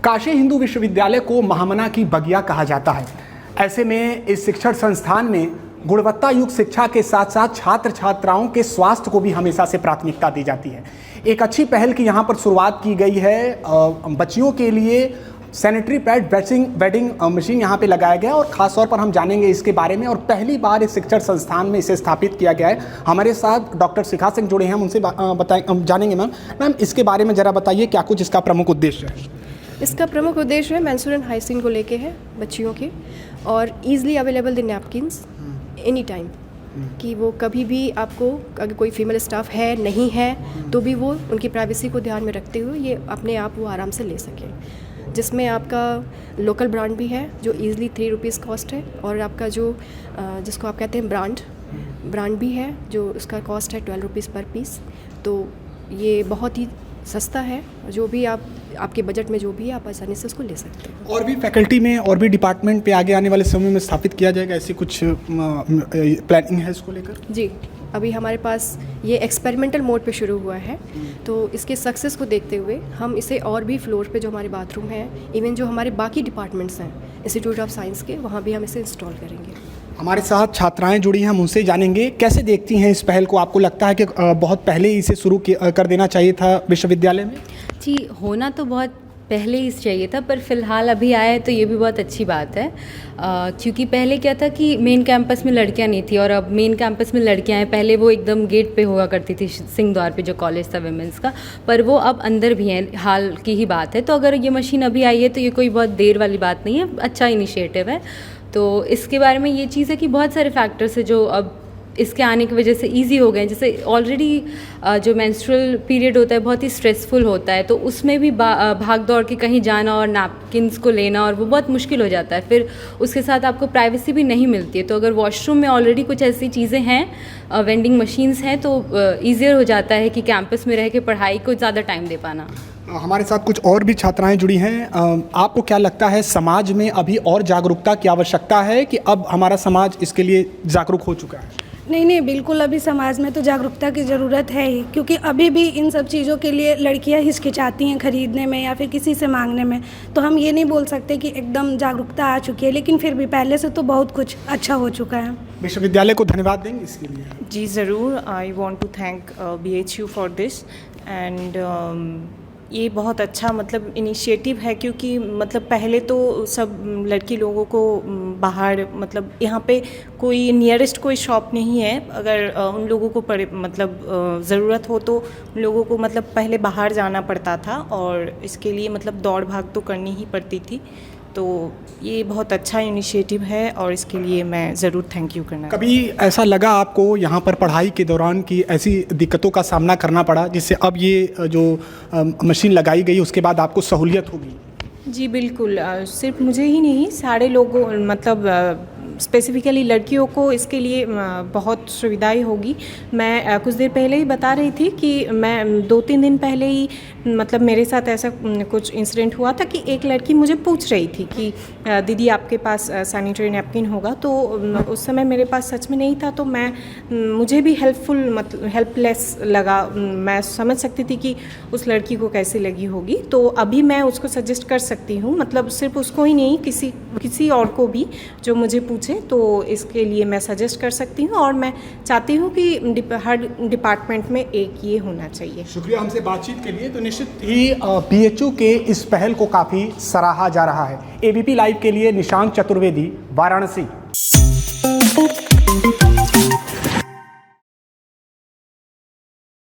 काशी हिंदू विश्वविद्यालय को महामना की बगिया कहा जाता है। ऐसे में इस शिक्षण संस्थान में गुणवत्ता युक्त शिक्षा के साथ साथ छात्र छात्राओं के स्वास्थ्य को भी हमेशा से प्राथमिकता दी जाती है। एक अच्छी पहल की यहाँ पर शुरुआत की गई है। बच्चियों के लिए सैनिटरी पैड वेडिंग मशीन यहाँ पे लगाया गया और ख़ास तौर पर हम जानेंगे इसके बारे में। और पहली बार इस शिक्षण संस्थान में इसे स्थापित किया गया है। हमारे साथ डॉक्टर शिखा सिंह जुड़े हैं, हम उनसे जानेंगे। मैम इसके बारे में ज़रा बताइए, क्या कुछ इसका प्रमुख उद्देश्य है? इसका प्रमुख उद्देश्य है मेंस्ट्रुअल हाइजीन को लेके है बच्चियों के, और easily available the napkins any time, कि वो कभी भी आपको, अगर कोई फीमेल स्टाफ है नहीं है तो भी वो उनकी प्राइवेसी को ध्यान में रखते हुए ये अपने आप वो आराम से ले सकें। जिसमें आपका लोकल ब्रांड भी है जो ईजिली 3 रुपीज़ कॉस्ट है, और आपका जो जिसको आप कहते हैं ब्रांड भी है जो उसका कॉस्ट है 12 रुपीज़ पर पीस। तो ये बहुत ही सस्ता है, जो भी आपके बजट में जो भी है आप आसानी से उसको ले सकते हैं। और भी फैकल्टी में और भी डिपार्टमेंट पे आगे आने वाले समय में स्थापित किया जाएगा, ऐसी कुछ प्लानिंग है इसको लेकर? जी, अभी हमारे पास ये एक्सपेरिमेंटल मोड पे शुरू हुआ है, तो इसके सक्सेस को देखते हुए हम इसे और भी फ्लोर पे जो हमारे बाथरूम हैं, इवन जो हमारे बाकी डिपार्टमेंट्स हैं इंस्टीट्यूट ऑफ साइंस के, वहाँ भी हम इसे इंस्टॉल करेंगे। हमारे साथ छात्राएं जुड़ी हैं, हम उनसे जानेंगे कैसे देखती हैं इस पहल को। आपको लगता है कि बहुत पहले ही इसे शुरू कर देना चाहिए था विश्वविद्यालय में? जी, होना तो बहुत पहले ही चाहिए था, पर फ़िलहाल अभी आया है तो ये भी बहुत अच्छी बात है। क्योंकि पहले क्या था कि मेन कैंपस में लड़कियां नहीं थी और अब मेन कैंपस में लड़कियां हैं। पहले वो एकदम गेट पे हुआ करती थी सिंह द्वार पे जो कॉलेज था विमेंस का, पर वो अब अंदर भी हैं, हाल की ही बात है। तो अगर ये मशीन अभी आई है तो ये कोई बहुत देर वाली बात नहीं है, अच्छा इनिशिएटिव है। तो इसके बारे में ये चीज़ है कि बहुत सारे फैक्टर्स है जो अब इसके आने की वजह से इजी हो गए। जैसे ऑलरेडी जो मेंस्ट्रुअल पीरियड होता है बहुत ही स्ट्रेसफुल होता है, तो उसमें भी भाग दौड़ के कहीं जाना और नैपकिन्स को लेना, और वो बहुत मुश्किल हो जाता है। फिर उसके साथ आपको प्राइवेसी भी नहीं मिलती है। तो अगर वॉशरूम में ऑलरेडी कुछ ऐसी चीज़ें हैं, वेंडिंग मशीन्स हैं, तो ईजियर हो जाता है कि कैंपस में रह के पढ़ाई को ज़्यादा टाइम दे पाना। हमारे साथ कुछ और भी छात्राएं जुड़ी हैं। आपको क्या लगता है, समाज में अभी और जागरूकता की आवश्यकता है कि अब हमारा समाज इसके लिए जागरूक हो चुका है? नहीं, बिल्कुल अभी समाज में तो जागरूकता की ज़रूरत है ही, क्योंकि अभी भी इन सब चीज़ों के लिए लड़कियां हिचकिचाती हैं खरीदने में या फिर किसी से मांगने में। तो हम ये नहीं बोल सकते कि एकदम जागरूकता आ चुकी है, लेकिन फिर भी पहले से तो बहुत कुछ अच्छा हो चुका है। विश्वविद्यालय को धन्यवाद देंगे इसके लिए? जी ज़रूर। I want to thank BHU for this, and ये बहुत अच्छा मतलब इनिशिएटिव है, क्योंकि मतलब पहले तो सब लड़की लोगों को बाहर, मतलब यहाँ पे कोई नियरेस्ट कोई शॉप नहीं है। अगर उन लोगों को मतलब ज़रूरत हो तो उन लोगों को मतलब पहले बाहर जाना पड़ता था, और इसके लिए मतलब दौड़ भाग तो करनी ही पड़ती थी। तो ये बहुत अच्छा इनिशिएटिव है और इसके लिए मैं ज़रूर थैंक यू करना। कभी ऐसा लगा आपको यहाँ पर पढ़ाई के दौरान कि ऐसी दिक्कतों का सामना करना पड़ा जिससे अब ये जो मशीन लगाई गई उसके बाद आपको सहूलियत होगी? जी बिल्कुल। सिर्फ मुझे ही नहीं, सारे लोगों, मतलब स्पेसिफ़िकली लड़कियों को इसके लिए बहुत सुविधाएं होगी। मैं कुछ देर पहले ही बता रही थी कि मैं 2-3 दिन पहले ही, मतलब मेरे साथ ऐसा कुछ इंसिडेंट हुआ था कि एक लड़की मुझे पूछ रही थी कि दीदी आपके पास सैनिटरी नैपकिन होगा? तो उस समय मेरे पास सच में नहीं था, तो मुझे भी मतलब हेल्पलेस लगा। मैं समझ सकती थी कि उस लड़की को कैसे लगी होगी। तो अभी मैं उसको सजेस्ट कर सकती हूँ, मतलब सिर्फ उसको ही नहीं, किसी और को भी जो मुझे पूछे, तो इसके लिए मैं सजेस्ट कर सकती हूँ। और मैं चाहती हूँ कि हर डिपार्टमेंट में एक ये होना चाहिए। शुक्रिया हमसे बातचीत के लिए। तो निश्चित ही BHU के इस पहल को काफ़ी सराहा जा रहा है। ABP लाइव के लिए निशांत चतुर्वेदी, वाराणसी।